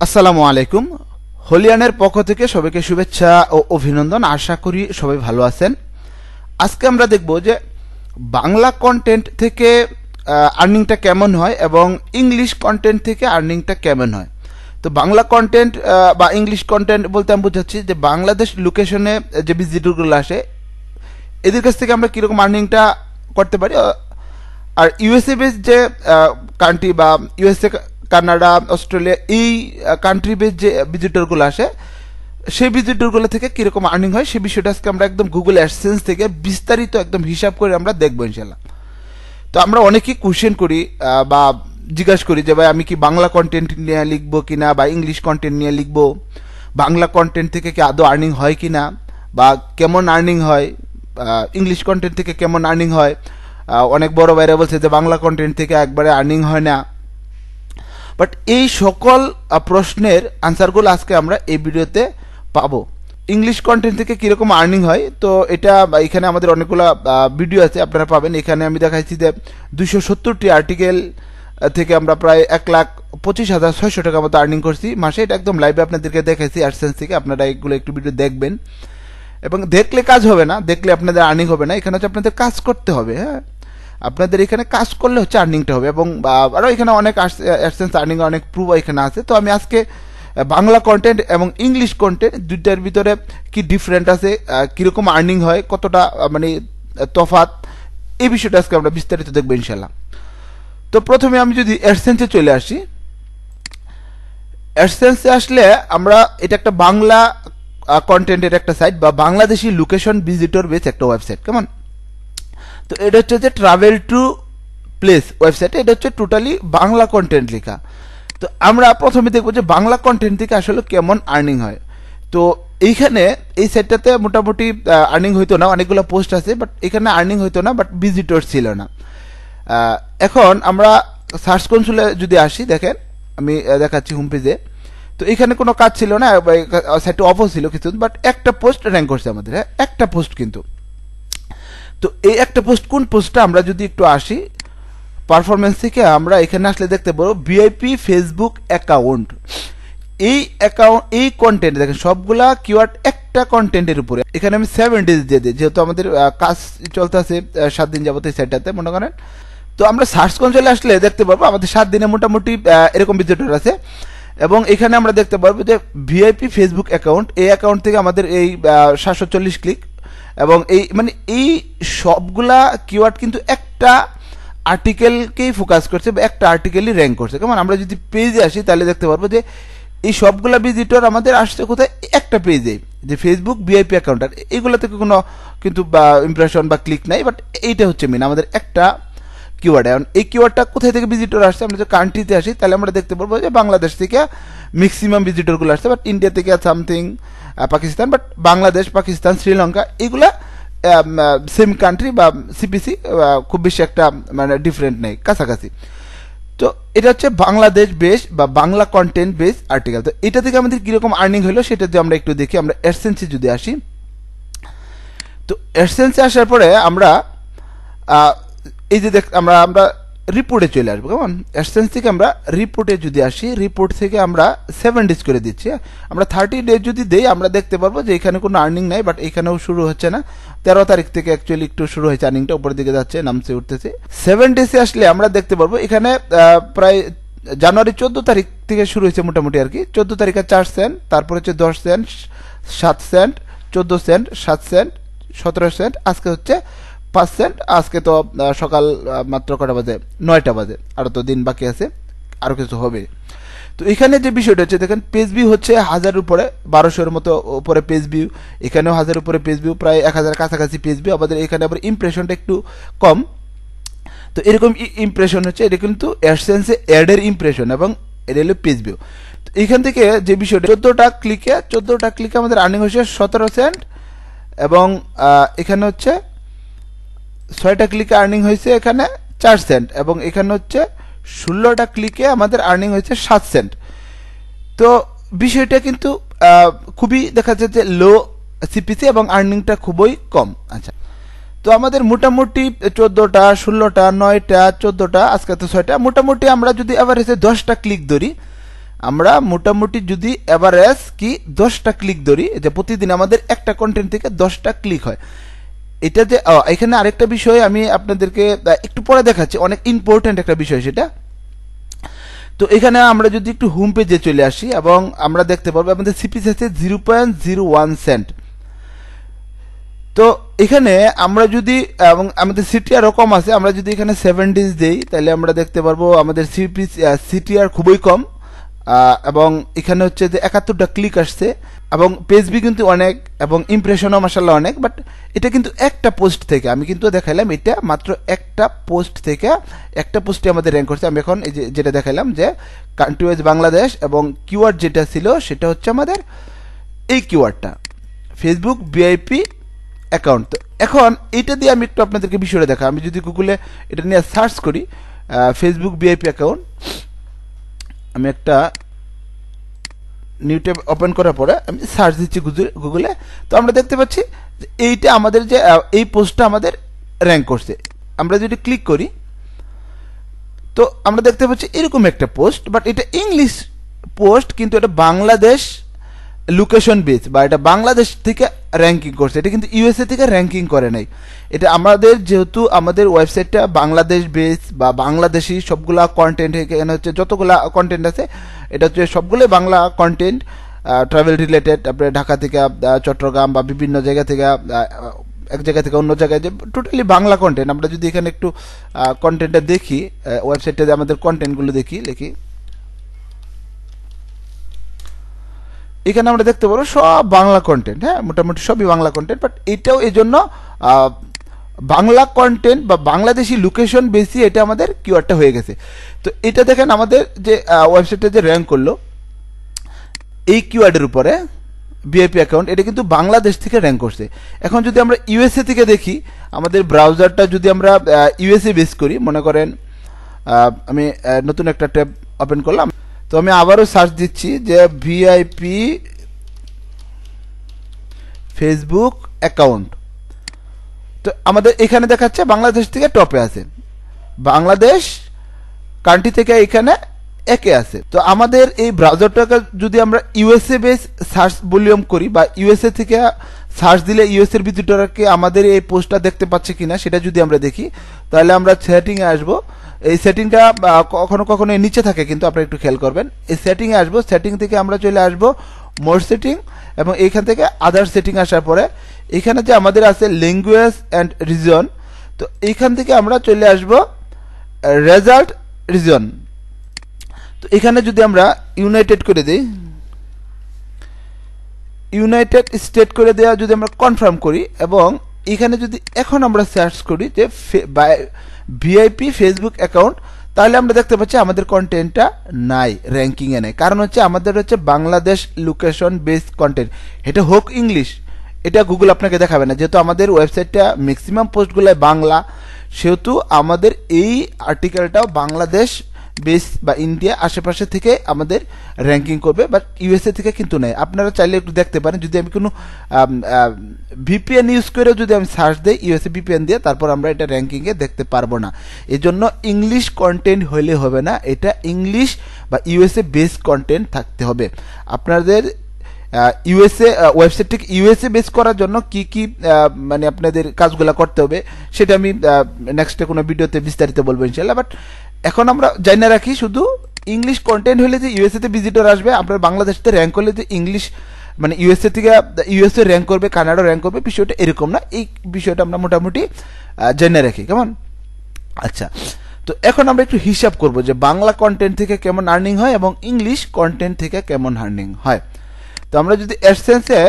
আসসালামু আলাইকুম। হলিয়ানের পক্ষ থেকে সবাইকে শুভেচ্ছা ও অভিনন্দন। আশা করি সবাই ভালো আছেন। আজকে আমরা দেখব যে বাংলা কন্টেন্ট থেকে আর্নিংটা কেমন হয় এবং ইংলিশ কন্টেন্ট থেকে আর্নিংটা কেমন হয়। তো বাংলা কন্টেন্ট বা ইংলিশ কন্টেন্ট বলতে আমি বোঝাচ্ছি যে বাংলাদেশ লোকেশনে যে ভিজিটরগুলো আসে এদের কাছ থেকে আমরা কীরকম আর্নিংটা করতে পারি। আর ইউএসএ বেস যে কান্ট্রি বা ইউএসএ, কানাডা, অস্ট্রেলিয়া এই কান্ট্রি বেস যে ভিজিটরগুলো আসে সেই ভিজিটরগুলো থেকে কীরকম আর্নিং হয় সেই বিষয়টা আজকে আমরা একদম গুগল অ্যাডসেন্স থেকে বিস্তারিত একদম হিসাব করে আমরা দেখবো ইনশাল্লাহ। তো আমরা অনেকেই কোয়েশ্চেন করি বা জিজ্ঞাসা করি যে ভাই আমি কি বাংলা কন্টেন্ট নিয়ে লিখবো কিনা বা ইংলিশ কন্টেন্ট নিয়ে লিখবো, বাংলা কন্টেন্ট থেকে কি আদৌ আর্নিং হয় কিনা বা কেমন আর্নিং হয়, ইংলিশ কন্টেন্ট থেকে কেমন আর্নিং হয়। অনেক বড় ভাইরা বলছে যে বাংলা কন্টেন্ট থেকে একবারে আর্নিং হয় না। বাট এই সকল প্রশ্নের আনসারগুলো আজকে আমরা এই ভিডিওতে পাবো। ইংলিশ কন্টেন্ট থেকে কীরকম আর্নিং হয় তো এটা এখানে আমাদের অনেকগুলো ভিডিও আছে, আপনারা পাবেন। এখানে আমি দেখাইছি যে 270টি আর্টিকেল থেকে আমরা প্রায় 1,25,600 টাকা মতো আর্নিং করছি মাসে। এটা একদম লাইভে আপনাদেরকে দেখাইছি অ্যাডসেন্স থেকে। আপনারা এগুলো একটু ভিডিও দেখবেন এবং দেখলে কাজ হবে না, দেখলে আপনাদের আর্নিং হবে না। এখানে হচ্ছে আপনাদের কাজ করতে হবে। হ্যাঁ, আপনাদের এখানে কাজ করলে হচ্ছে আর্নিংটা হবে এবং আরও এখানে অনেক অ্যাডসেন্স আর্নিং অনেক প্রুফ এখানে আছে। তো আমি আজকে বাংলা কন্টেন্ট এবং ইংলিশ কন্টেন্ট দুইটার ভিতরে কি ডিফারেন্ট আছে, কীরকম আর্নিং হয়, কতটা মানে তফাৎ, এই বিষয়টা আজকে আমরা বিস্তারিত দেখবো ইনশাল্লাহ। তো প্রথমে আমি যদি অ্যাডসেন্সে চলে আসি, অ্যাডসেন্সে আসলে আমরা এটা একটা বাংলা কন্টেন্টের একটা সাইট বা বাংলাদেশি লোকেশন ভিজিটর বেস একটা ওয়েবসাইট। কেমন? তো এটা হচ্ছে যে ট্রাভেল টু প্লেস ওয়েবসাইট। এটা হচ্ছে টোটালি বাংলা কন্টেন্ট লেখা। তো আমরা প্রথমে দেখবো যে বাংলা কন্টেন্ট থেকে আসলে কেমন আর্নিং হয়। তো এইখানে এই সাইটটাতে মোটামুটি আর্নিং হইতো না, অনেকগুলো পোস্ট আছে বাট এখানে আর্নিং হইতো না, বাট ভিজিটর ছিল না। এখন আমরা সার্চ কনসোলে যদি আসি, দেখেন আমি দেখাচ্ছি হোম পেজে। তো এখানে কোনো কাজ ছিল না, সাইটটা অফ ছিল কিছু, বাট একটা পোস্ট র্যাঙ্ক করছে আমাদের। হ্যাঁ, একটা পোস্ট কিন্তু। তো এই একটা পোস্ট, কোন পোস্টটা আমরা যদি একটু আসি পারফরমেন্স থেকে, আমরা এখানে আসলে দেখতে পাবো ভিআইপি ফেসবুক অ্যাকাউন্ট। এই অ্যাকাউন্ট, এই কন্টেন্ট দেখেন সবগুলা কিওয়ার্ড একটা কন্টেন্টের উপরে। এখানে আমি 7 days দিয়ে দিই, যেহেতু আমাদের কাজ চলতে আছে 7 দিন যাবত এই সাইটটাতে মনে করেন। তো আমরা সার্চ কনসোলে আসলে দেখতে পারবো আমাদের 7 দিনে মোটামুটি এরকম ভিজিটর আছে এবং এখানে আমরা দেখতে পারবো যে ভিআইপি ফেসবুক অ্যাকাউন্ট, এই অ্যাকাউন্ট থেকে আমাদের এই 740 ক্লিক এবং এই মানে এই সবগুলা কিওয়ার্ড কিন্তু একটা আর্টিকেলকেই ফোকাস করছে বা একটা আর্টিকেলই র্যাঙ্ক করছে। কেমন? আমরা যদি পেজে আসি তাহলে দেখতে পারবো যে এই সবগুলা ভিজিটর আমাদের আসছে কোথায়, একটা পেজে, যে ফেসবুক ভিআইপি অ্যাকাউন্ট। আর এইগুলো থেকে কোনো কিন্তু ইমপ্রেশন বা ক্লিক নাই, বাট এইটা হচ্ছে মেন আমাদের একটা কিওয়ার্ড। এখন এই কিওয়ার্ডটা কোথায় থেকে ভিজিটর আসছে, আমরা যদি কান্ট্রিতে আসি তাহলে আমরা দেখতে পারবো যে বাংলাদেশ থেকে ম্যাক্সিমাম ভিজিটরগুলো আসছে, বাট ইন্ডিয়া থেকে সামথিং, পাকিস্তান, বাট বাংলাদেশ, পাকিস্তান, শ্রীলঙ্কা এগুলা সেম কান্ট্রি বা সিপিসি, খুব বেশি একটা মানে ডিফারেন্ট নেই, কাছাকাছি। তো এটা হচ্ছে বাংলাদেশ বেস বা বাংলা কন্টেন্ট বেস আর্টিকেল। তো এটা থেকে আমাদের কীরকম আর্নিং হলো সেটা যদি আমরা একটু দেখি। আমরা অ্যাডসেন্সে যদি আসি, তো অ্যাডসেন্সে আসার পরে আমরা এই যে আমরা রিপোর্টে চলে আসবো। কেমন? অ্যাডসেন্স থেকে আমরা রিপোর্টে যদি আসি, রিপোর্ট থেকে আমরা 7 days করে দিচ্ছি। আমরা 30 days যদি দেই আমরা দেখতে পারবো যে এখানে কোনো আর্নিং নাই, বাট এখানেও শুরু হচ্ছে না। 13 তারিখ থেকে অ্যাকচুয়ালি একটু শুরু হয়েছে, আর্নিংটা উপরের দিকে যাচ্ছে, নামছে, উঠতেছে। 7 days আসলে আমরা দেখতে পারবো এখানে প্রায় জানুয়ারি 14 তারিখ থেকে শুরু হয়েছে মোটামুটি আর কি। 14 তারিখে 4 সেন্ট, তারপর হচ্ছে 10 cent, 7 cent, 14 cent, 7 cent, 17 cent, আজকে হচ্ছে 5 সেন্ট। আজকে তো সকাল মাত্র কটা বাজে, 9টা বাজে, আরও তো দিন বাকি আছে, আরও কিছু হবে। তো এখানে যে বিষয়টা হচ্ছে দেখেন পেজ ভিউ হচ্ছে 1000 উপরে, 1200-এর মতো উপরে পেজ ভিউ, এখানেও 1000 উপরে পেজ ভিউ, প্রায় 1000 কাছাকাছি পেজ ভিউ। আমাদের এখানে আবার ইমপ্রেশনটা একটু কম। তো এরকম ইমপ্রেশন হচ্ছে, এটা কিন্তু অ্যাডসেন্সে অ্যাডের ইমপ্রেশন এবং এটা হলো পেজ ভিউ। তো এখান থেকে যে বিষয়টা 14টা ক্লিকে আমাদের আর্নিং হচ্ছে 17 সেন্ট এবং এখানে হচ্ছে 6টা ক্লিকে আর্নিং হয়েছে এখানে 4 সেন্ট এবং এখানে হচ্ছে 16টা ক্লিকে আমাদের আর্নিং হয়েছে 7 সেন্ট। তো বিষয়টা কিন্তু খুবই দেখা যাচ্ছে লো সিপিসি এবং আর্নিংটা খুবই কম। আচ্ছা, তো আমাদের মোটামুটি 14টা, 16টা, 9টা, 14টা, আজকে তো 6টা, মোটামুটি আমরা যদি এভারেজে 10টা ক্লিক ধরি আমরা মোটামুটি যদি এভারেজ কি 10টা ক্লিক ধরি, যে প্রতিদিন আমাদের একটা কন্টেন্ট থেকে 10টা ক্লিক হয়, এটা যে এখানে আরেকটা বিষয় আমি আপনাদেরকে একটু পরে দেখাচ্ছি, অনেক ইম্পর্টেন্ট একটা বিষয় সেটা। তো এখানে আমরা যদি একটু হোম পেজে চলে আসি এবং আমরা দেখতে পারবো আমাদের সিপিসি আছে 0.01 সেন্ট। তো এখানে আমরা যদি, এবং আমাদের সিটিআরও কম আছে, আমরা যদি এখানে 7 ডেজ দেই তাহলে আমরা দেখতে পারবো আমাদের সিটিআর খুবই কম, এবং এখানে হচ্ছে যে 71টা ক্লিক আসছে, এবং পেজ ভি কিন্তু অনেক, এবং ইমপ্রেশনও মাশাআল্লাহ অনেক। বাট এটা কিন্তু একটা পোস্ট থেকে, আমি কিন্তু দেখাইলাম এটা মাত্র একটা পোস্ট থেকে, একটা পোস্টে আমাদের র্যাঙ্ক করছে। আমি এখন এই যে যেটা দেখাইলাম যে কান্ট্রি ওয়াইজ বাংলাদেশ, এবং কিওয়ার্ড যেটা ছিল সেটা হচ্ছে আমাদের এই কিওয়ার্ডটা ফেসবুক ভিআইপি অ্যাকাউন্ট। তো এখন এটা দিয়ে আমি একটু আপনাদেরকে বিষয়টা দেখা, আমি যদি গুগলে এটা নিয়ে সার্চ করি ফেসবুক ভিআইপি অ্যাকাউন্ট, আমি একটা নিউ ট্যাব ওপেন করার পরে আমি সার্চ দিচ্ছি গুগলে, তো আমরা দেখতে পাচ্ছি যে এইটা আমাদের যে এই পোস্টটা আমাদের র্যাঙ্ক করছে। আমরা যদি ক্লিক করি তো আমরা দেখতে পাচ্ছি এরকম একটা পোস্ট, বাট এটা ইংলিশ পোস্ট, কিন্তু এটা বাংলাদেশ লোকেশন বেস, বা এটা বাংলাদেশ থেকে র্যাঙ্কিং করছে, এটা কিন্তু ইউএসএ থেকে র্যাঙ্কিং করে নাই। এটা আমাদের যেহেতু আমাদের ওয়েবসাইটটা বাংলাদেশ বেস বা বাংলাদেশি সবগুলা কন্টেন্ট, এখানে হচ্ছে যতগুলা কন্টেন্ট আছে এটা হচ্ছে সবগুলোই বাংলা কন্টেন্ট, ট্রাভেল রিলেটেড, আপনার ঢাকা থেকে চট্টগ্রাম বা বিভিন্ন জায়গা থেকে, এক জায়গা থেকে অন্য জায়গায়, যে টোটালি বাংলা কন্টেন্ট। আমরা যদি এখানে একটু কন্টেন্টটা দেখি, ওয়েবসাইটটাতে আমাদের কন্টেন্টগুলো লিখি, এখানে আমরা দেখতে পারবো সব বাংলা কন্টেন্ট, হ্যাঁ মোটামুটি সবই বাংলা কন্টেন্ট। বাট এটাও এই জন্য বাংলা কন্টেন্ট বা বাংলাদেশি লোকেশন বেশি, এটা আমাদের কিওয়ার্ডটা হয়ে গেছে। তো এটা দেখেন আমাদের যে ওয়েবসাইটে যে র্যাঙ্ক করলো এই কিওয়ার্ডের উপরে ভিআইপি অ্যাকাউন্ট, এটা কিন্তু বাংলাদেশ থেকে র্যাঙ্ক করছে। এখন যদি আমরা ইউএসএ থেকে দেখি, আমাদের ব্রাউজারটা যদি আমরা ইউএসএ বেস করি, মনে করেন আমি নতুন একটা ট্যাব ওপেন করলাম, তো আমি আবারও সার্চ দিচ্ছি যে ভিআইপি ফেসবুক অ্যাকাউন্ট, তো আমাদের এখানে দেখাচ্ছে বাংলাদেশ থেকে টপে আছে, বাংলাদেশ কান্ট্রি থেকে এখানে একে আছে। তো আমাদের এই ব্রাউজারটাকে যদি আমরা ইউএসএ বেস সার্চ ভলিউম করি, বা ইউএসএ থেকে সার্চ দিলে ইউএসএর ভিজিটরকে আমাদের এই পোস্টটা দেখতে পাচ্ছে কিনা সেটা যদি আমরা দেখি, তাহলে আমরা সেটিংয়ে আসবো। এই সেটিংটা কখনো কখনো নিচে থাকে, কিন্তু আপনারা একটু খেয়াল করবেন। এই সেটিংয়ে আসবো, সেটিং থেকে আমরা চলে আসবো মোর সেটিং, এবং এইখান থেকে আদার সেটিং আসার পরে এখানে যে আমাদের আছে ল্যাঙ্গুয়েজ অ্যান্ড রিজন, তো এইখান থেকে আমরা চলে আসবো রেজাল্ট রিজন। তো এখানে যদি আমরা ইউনাইটেড করে দিই, ইউনাইটেড স্টেট করে দেওয়া যদি আমরা কনফার্ম করি, এবং এখানে যদি এখন আমরা সার্চ করি যে ভিআইপি ফেসবুক অ্যাকাউন্ট, তাহলে আমরা দেখতে পাচ্ছি আমাদের কন্টেন্টটা নাই, র্যাঙ্কিংয়ে নেই। কারণ হচ্ছে আমাদের হচ্ছে বাংলাদেশ লোকেশন বেসড কন্টেন্ট, এটা হোক ইংলিশ, এটা গুগল আপনাকে দেখাবে না, যেহেতু আমাদের ওয়েবসাইটটা ম্যাক্সিমাম পোস্টগুলো বাংলা, সেহেতু আমাদের এই আর্টিকেলটাও বাংলাদেশ বেস বা ইন্ডিয়া আশেপাশে থেকে আমাদের র্যাঙ্কিং করবে, বাট ইউএসএ থেকে কিন্তু নেই। আপনারা চাইলে একটু দেখতে পারেন, যদি আমি কোনো ভিপিএন ইউজ করে যদি আমি সার্চ দিই ইউএসএ ভিপিএন দিয়ে, তারপর আমরা এটা র্যাঙ্কিংয়ে দেখতে পারবো না। এই জন্য ইংলিশ কন্টেন্ট হইলে হবে না, এটা ইংলিশ বা ইউএসএ বেস কন্টেন্ট থাকতে হবে। আপনাদের ইউএসএ ওয়েবসাইটটিকে ইউএসএ বেস করার জন্য কি কি মানে আপনাদের কাজগুলো করতে হবে সেটা আমি নেক্সটে কোনো ভিডিওতে বিস্তারিত বলবো ইনশাআল্লাহ। বাট এখন আমরা জানিয়ে রাখি, শুধু ইংলিশ কন্টেন্ট হলে যে ইউএসএতে ভিজিটর আসবে, আপনার বাংলাদেশতে র্যাঙ্ক করলে যে ইংলিশ মানে ইউএসএ থেকে ইউএসএ র্যাঙ্ক করবে, কানাডা র্যাঙ্ক করবে, বিষয়টা এরকম না। এই বিষয়টা আমরা মোটামুটি জানিয়ে রাখি, কেমন? আচ্ছা, তো এখন আমরা একটু হিসাব করব যে বাংলা কন্টেন্ট থেকে কেমন আর্নিং হয় এবং ইংলিশ কন্টেন্ট থেকে কেমন আর্নিং হয়। তো আমরা যদি অ্যাডসেন্সে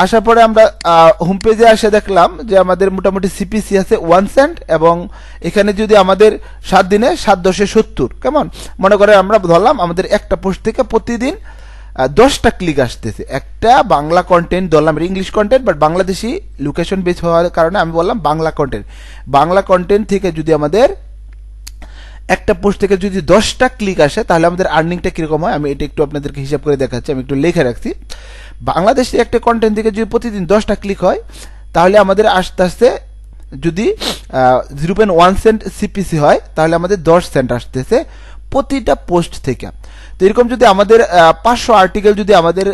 আসার পরে আমরা হোম পেজে এসে দেখলাম যে আমাদের মোটামুটি সিপিসি আছে 1 সেন্ট, এবং এখানে যদি আমাদের 7 দিনে 7 10 70, কেমন মনে করে আমরা ধরলাম আমাদের একটা পোস্ট থেকে প্রতিদিন 10টা ক্লিক আসতেছে, একটা বাংলা কন্টেন্ট ধরলাম, English content but Bangladeshi location base হওয়ার কারণে আমি বললাম বাংলা কন্টেন্ট। বাংলা কন্টেন্ট থেকে যদি আমাদের একটা পোস্ট থেকে যদি 10টা ক্লিক আসে, তাহলে আমাদের আর্নিংটা কিরকম হয় আমি এটা একটু আপনাদেরকে হিসাব করে দেখাচ্ছি। আমি একটু লিখে রাখছি, বাংলাদেশে একটা কন্টেন্ট থেকে যদি প্রতিদিন 10টা ক্লিক হয়, তাহলে আমাদের আস্তে আস্তে যদি 0.1 সেন্ট সিপিসি হয়, তাহলে আমাদের 10 সেন্ট আসতেছে প্রতিটা পোস্ট থেকে। তো এরকম যদি আমাদের 500 আর্টিকেল যদি আমাদের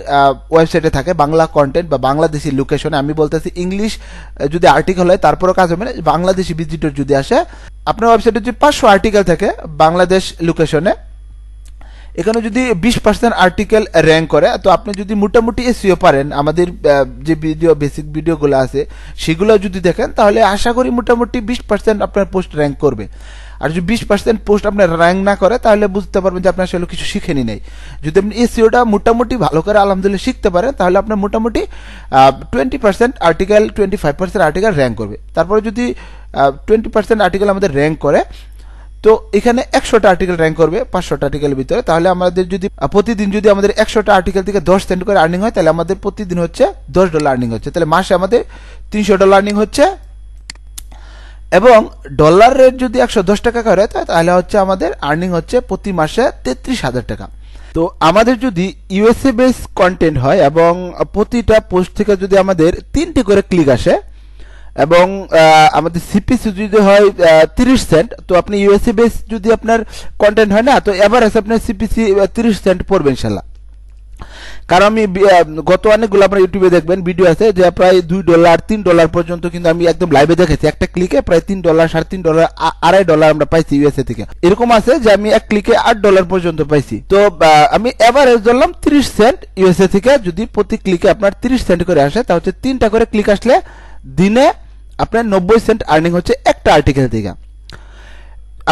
ওয়েবসাইটে থাকে বাংলা কন্টেন্ট বা বাংলাদেশি লোকেশনে, আমি বলতেছি ইংলিশ যদি আর্টিকেল হয় তারপরও কাজ হবে না, বাংলাদেশি ভিজিটর যদি আসে, আপনার ওয়েবসাইটে যদি 500 আর্টিকেল থাকে বাংলাদেশ লোকেশনে, এখানে যদি 20% আর্টিকেল র্যাঙ্ক করে, তো আপনি যদি মোটামুটি এসইও পারেন, আমাদের যে ভিডিও বেসিক ভিডিওগুলো আছে সেগুলো যদি দেখেন, তাহলে আশা করি মোটামুটি 20% আপনার পোস্ট র্যাঙ্ক করবে। আর যদি 20% পোস্ট আপনার র্যাঙ্ক না করে, তাহলে বুঝতে পারবেন যে আপনার আসলে কিছু শিখেনি নাই। যদি আপনি এসইওটা মোটামুটি ভালো করে আলহামদুলিল্লাহ শিখতে পারেন, তাহলে আপনার মোটামুটি 20% আর্টিকেল 25% আর্টিকেল র্যাঙ্ক করবে। তারপরে যদি 20% আর্টিকেল আমাদের র্যাঙ্ক করে, তো এখানে 100টা আর্টিকেল র্যাঙ্ক করবে 500টা আর্টিকেলের ভিতরে, তাহলে আমাদের যদি প্রতিদিন যদি আমাদের 100টা আর্টিকেল থেকে 10 সেন্ট করে আর্নিং হয়, তাহলে আমাদের প্রতিদিন হচ্ছে $10 আর্নিং হচ্ছে, তাহলে মাসে আমাদের $300 আর্নিং হচ্ছে। এবং ডলার রেট যদি 110 টাকা করে, তাহলে হচ্ছে আমাদের আর্নিং হচ্ছে প্রতি মাসে 33,000 টাকা। তো আমাদের যদি ইউএসএ বেস কন্টেন্ট হয় এবং প্রতিটা পোস্ট থেকে যদি আমাদের 3টি করে ক্লিক আসে এবং আমাদের সিপিসি যদি হয় 30 সেন্ট, তো আপনি ইউএসএ বেস যদি আপনার কন্টেন্ট হয় না, তো এভারেজ আপনার সিপিসি 30 সেন্ট পড়বে ইনশাল্লাহ। কারণ আমি গত অনেকগুলো আপনার ইউটিউবে দেখবেন ভিডিও আছে যে প্রায় $2 $3 পর্যন্ত কিন্তু আমি একদম লাইভে দেখেছি, একটা ক্লিকে প্রায় $3 $3.5 $2.5 আমরা পাইছি ইউএসএ থেকে। এরকম আছে যে আমি এক ক্লিকে $8 পর্যন্ত পাইছি। তো আমি এভারেজ ধরলাম 30 সেন্ট ইউএসএ থেকে, যদি প্রতি ক্লিকে আপনার 30 সেন্ট করে আসে, তা হচ্ছে 3টা করে ক্লিক আসলে দিনে আপনার 90 সেন্ট আর্নিং হচ্ছে একটা আর্টিকেল থেকে।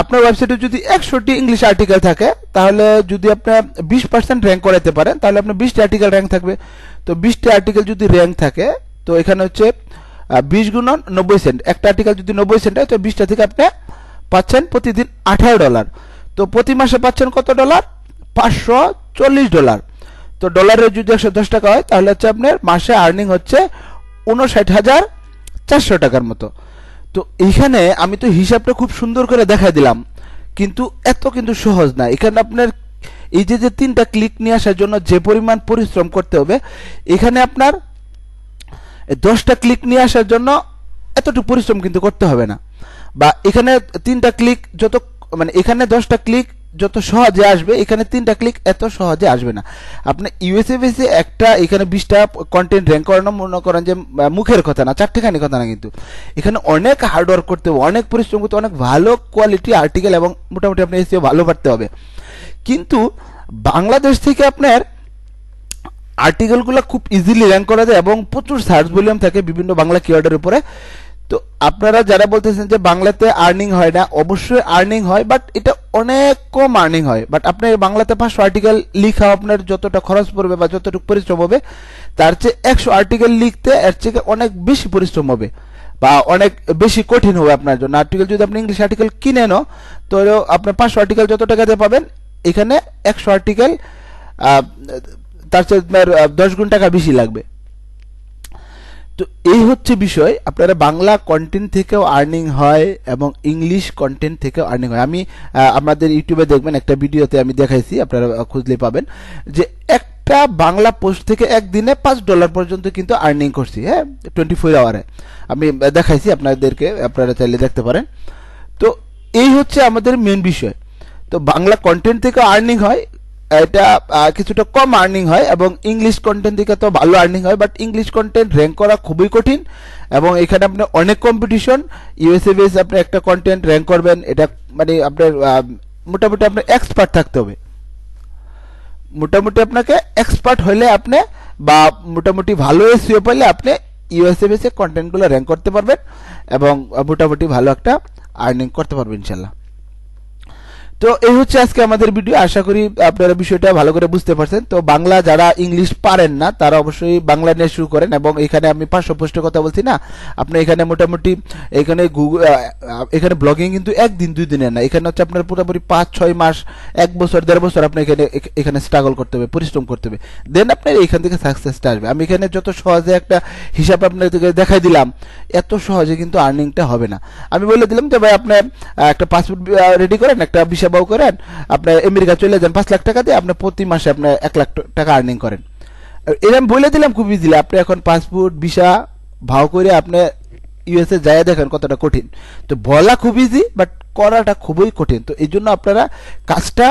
আপনার ওয়েবসাইটে যদি 100টি ইংলিশ আর্টিকেল থাকে, তাহলে যদি আপনার 20% র্যাঙ্ক করাতে পারেন, তাহলে আপনার 20টি আর্টিকেল র্যাঙ্ক থাকবে। তো 20টি আর্টিকেল যদি র্যাঙ্ক থাকে, তো এখানে হচ্ছে 20 গুণন 90 সেন্ট, একটা আর্টিকেল যদি 90 সেন্ট হয়, তো 20টা থেকে আপনি পাচ্ছেন প্রতিদিন $18। তো প্রতি মাসে পাচ্ছেন কত ডলার? $540। তো ডলারের যদি 110 টাকা হয়, তাহলে হচ্ছে আপনার মাসে আর্নিং হচ্ছে 59,400 টাকার মতো। তো এইখানে আমি তো হিসাবটা খুব সুন্দর করে দেখাই দিলাম, কিন্তু এত কিন্তু সহজ না। এখানে আপনার এই যে 3টা ক্লিক নিয়ে আসার জন্য যে পরিমাণ পরিশ্রম করতে হবে, এখানে আপনার 10টা ক্লিক নিয়ে আসার জন্য এতটুকু পরিশ্রম কিন্তু করতে হবে না। বা এখানে 3টা ক্লিক যত, মানে এখানে 10টা ক্লিক যত সহজে আসবে, এখানে 3টা ক্লিক এত সহজে আসবে না। আপনি ইউএসএ বেসে একটা এখানে 20টা কন্টেন্ট র্যাঙ্ক করানো মনে করেন যে মুখের কথা না, চারটেখানি কথা না, কিন্তু এখানে অনেক হার্ডওয়ার্ক করতে হবে, অনেক পরিশ্রম করতে, অনেক ভালো কোয়ালিটি আর্টিকেল এবং মোটামুটি আপনি এসইও ভালো পারতে হবে। কিন্তু বাংলাদেশ থেকে আপনার আর্টিকেলগুলো খুব ইজিলি র্যাঙ্ক করা যায় এবং প্রচুর সার্চ ভলিউম থাকে বিভিন্ন বাংলা কিওয়ার্ডের উপরে। তো আপনারা যারা বলতেছেন যে বাংলাতে আর্নিং হয় না, অবশ্যই আর্নিং হয়, বাট এটা অনেক কম আর্নিং হয়। বাট আপনার বাংলাতে 500 আর্টিকেল লিখা আপনার যতটা খরচ পড়বে বা যতটুকু পরিশ্রম হবে, তার চেয়ে 100 আর্টিকেল লিখতে এর থেকে অনেক বেশি পরিশ্রম হবে বা অনেক বেশি কঠিন হবে আপনার জন্য। আর্টিকেল যদি আপনি ইংলিশ আর্টিকেল কিনেন, তো আপনার 500 আর্টিকেল যত টাকাতে পাবেন, এখানে 100 আর্টিকেল তার চেয়ে 10 গুণ টাকা বেশি লাগবে। তো এই হচ্ছে বিষয়, আপনারা বাংলা কন্টেন্ট থেকেও আর্নিং হয় এবং ইংলিশ কন্টেন্ট থেকেও আর্নিং হয়। আমি আমাদের ইউটিউবে দেখবেন একটা ভিডিওতে আমি দেখাইছি, আপনারা খুঁজলে পাবেন যে একটা বাংলা পোস্ট থেকে একদিনে $5 পর্যন্ত কিন্তু আর্নিং করছি, হ্যাঁ, 24 আওয়ারে আমি দেখাইছি আপনাদেরকে, আপনারা চাইলে দেখতে পারেন। তো এই হচ্ছে আমাদের মেন বিষয়। তো বাংলা কন্টেন্ট থেকে আর্নিং হয়, এটা কিছুটা কম আর্নিং হয়, এবং ইংলিশ কন্টেন্ট থেকে তো ভালো আর্নিং হয়, বাট ইংলিশ কন্টেন্ট র্যাঙ্ক করা খুবই কঠিন এবং এখানে আপনার অনেক কম্পিটিশন। ইউএসএ বেস আপনি একটা কন্টেন্ট র্যাঙ্ক করবেন, এটা মানে আপনার মোটামুটি আপনার এক্সপার্ট থাকতে হবে। মোটামুটি আপনাকে এক্সপার্ট হলে আপনি বা মোটামুটি ভালো এসইও পেলে আপনি ইউএসএ বেসে কন্টেন্টগুলো র্যাঙ্ক করতে পারবেন এবং মোটামুটি ভালো একটা আর্নিং করতে পারবেন ইনশাল্লাহ। তো এই হচ্ছে আজকে আমাদের ভিডিও, আশা করি আপনারা বিষয়টা ভালো করে বুঝতে পারছেন। তো বাংলা যারা ইংলিশ পারেন না, তারা অবশ্যই বাংলা নিয়ে শুরু করেন। এবং এখানে আমি 500 পোস্টের কথা বলছি না, আপনি এখানে মোটামুটি এখানে এখানে ব্লগিং কিন্তু একদিন 2 দিনের না, এখানে হচ্ছে আপনার পুরোপুরি 5-6 মাস, 1 বছর 1.5 বছর আপনি এখানে স্ট্রাগল করতে হবে, পরিশ্রম করতে হবে, দেন আপনার এখান থেকে সাকসেসটা আসবে। আমি এখানে যত সহজে একটা হিসাব আপনাদেরকে দেখাই দিলাম, এত সহজে কিন্তু আর্নিংটা হবে না। আমি বলে দিলাম যে ভাই আপনি একটা পাসপোর্ট রেডি করেন, একটা ভিসা বাউ করেন, আপনি আমেরিকা চলে যান 5 লাখ টাকা দিয়ে, আপনি প্রতি মাসে আপনি 1 লাখ টাকা আর্নিং করেন। এর আমি বলে দিলাম খুব ইজিলি। আপনি এখন পাসপোর্ট ভিসা ভাও করে আপনি ইউএসএ যায় দেখেন কতটা কঠিন। তো বলা খুব ইজি, বাট করাটা খুবই কঠিন। তো এই জন্য আপনারা কাজটা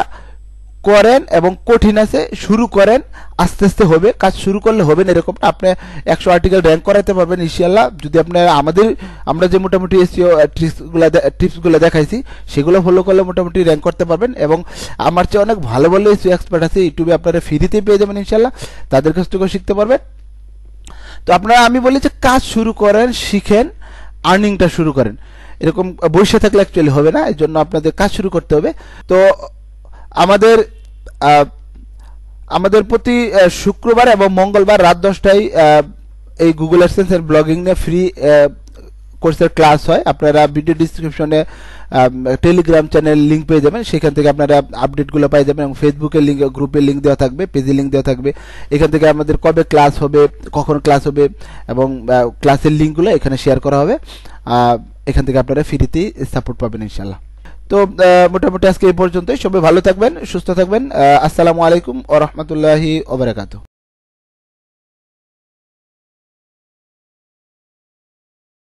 করেন এবং কঠিন আছে, শুরু করেন, আস্তে আস্তে হবে। কাজ শুরু করলে হবে না এরকম না, আপনি 100 আর্টিকেল র্যাঙ্ক করাতে পারবেন ইনশাআল্লাহ, যদি আপনারা আমরা যে মোটামুটি এসইও টিপসগুলো দেখাইছি সেগুলো ফলো করলে মোটামুটি র্যাঙ্ক করতে পারবেন। এবং আমার চেয়ে অনেক ভালো ভালো এসইও এক্সপার্ট আছে ইউটিউবে, আপনারা ফ্রিতে পেয়ে যাবেন ইনশাআল্লাহ, তাদের কাছ থেকেও শিখতে পারবেন। তো আপনারা, আমি বলি যে কাজ শুরু করেন, শিখেন, আর্নিংটা শুরু করেন। এরকম বসে থাকলে অ্যাকচুয়ালি হবে না, এই জন্য আপনাদের কাজ শুরু করতে হবে। তো আমাদের প্রতি শুক্রবার এবং মঙ্গলবার রাত 10টায় এই গুগল অ্যাডসেন্সের ব্লগিং নিয়ে ফ্রি কোর্সের ক্লাস হয়। আপনারা ভিডিও ডিসক্রিপশনে টেলিগ্রাম চ্যানেল লিঙ্ক পেয়ে যাবেন, সেখান থেকে আপনারা আপডেটগুলো পেয়ে যাবেন। এবং ফেসবুকের লিঙ্ক, গ্রুপের লিঙ্ক দেওয়া থাকবে, পেজের লিঙ্ক দেওয়া থাকবে। এখান থেকে আমাদের কবে ক্লাস হবে, কখন ক্লাস হবে এবং ক্লাসের লিঙ্কগুলো এখানে শেয়ার করা হবে। এখান থেকে আপনারা ফ্রিতেই সাপোর্ট পাবেন ইনশাল্লাহ। তো মোটামুটি আজকে এই পর্যন্তই। সবাই ভালো থাকবেন, সুস্থ থাকবেন। আসসালামু আলাইকুম ওয়া রাহমাতুল্লাহি ওয়া বারাকাতুহু।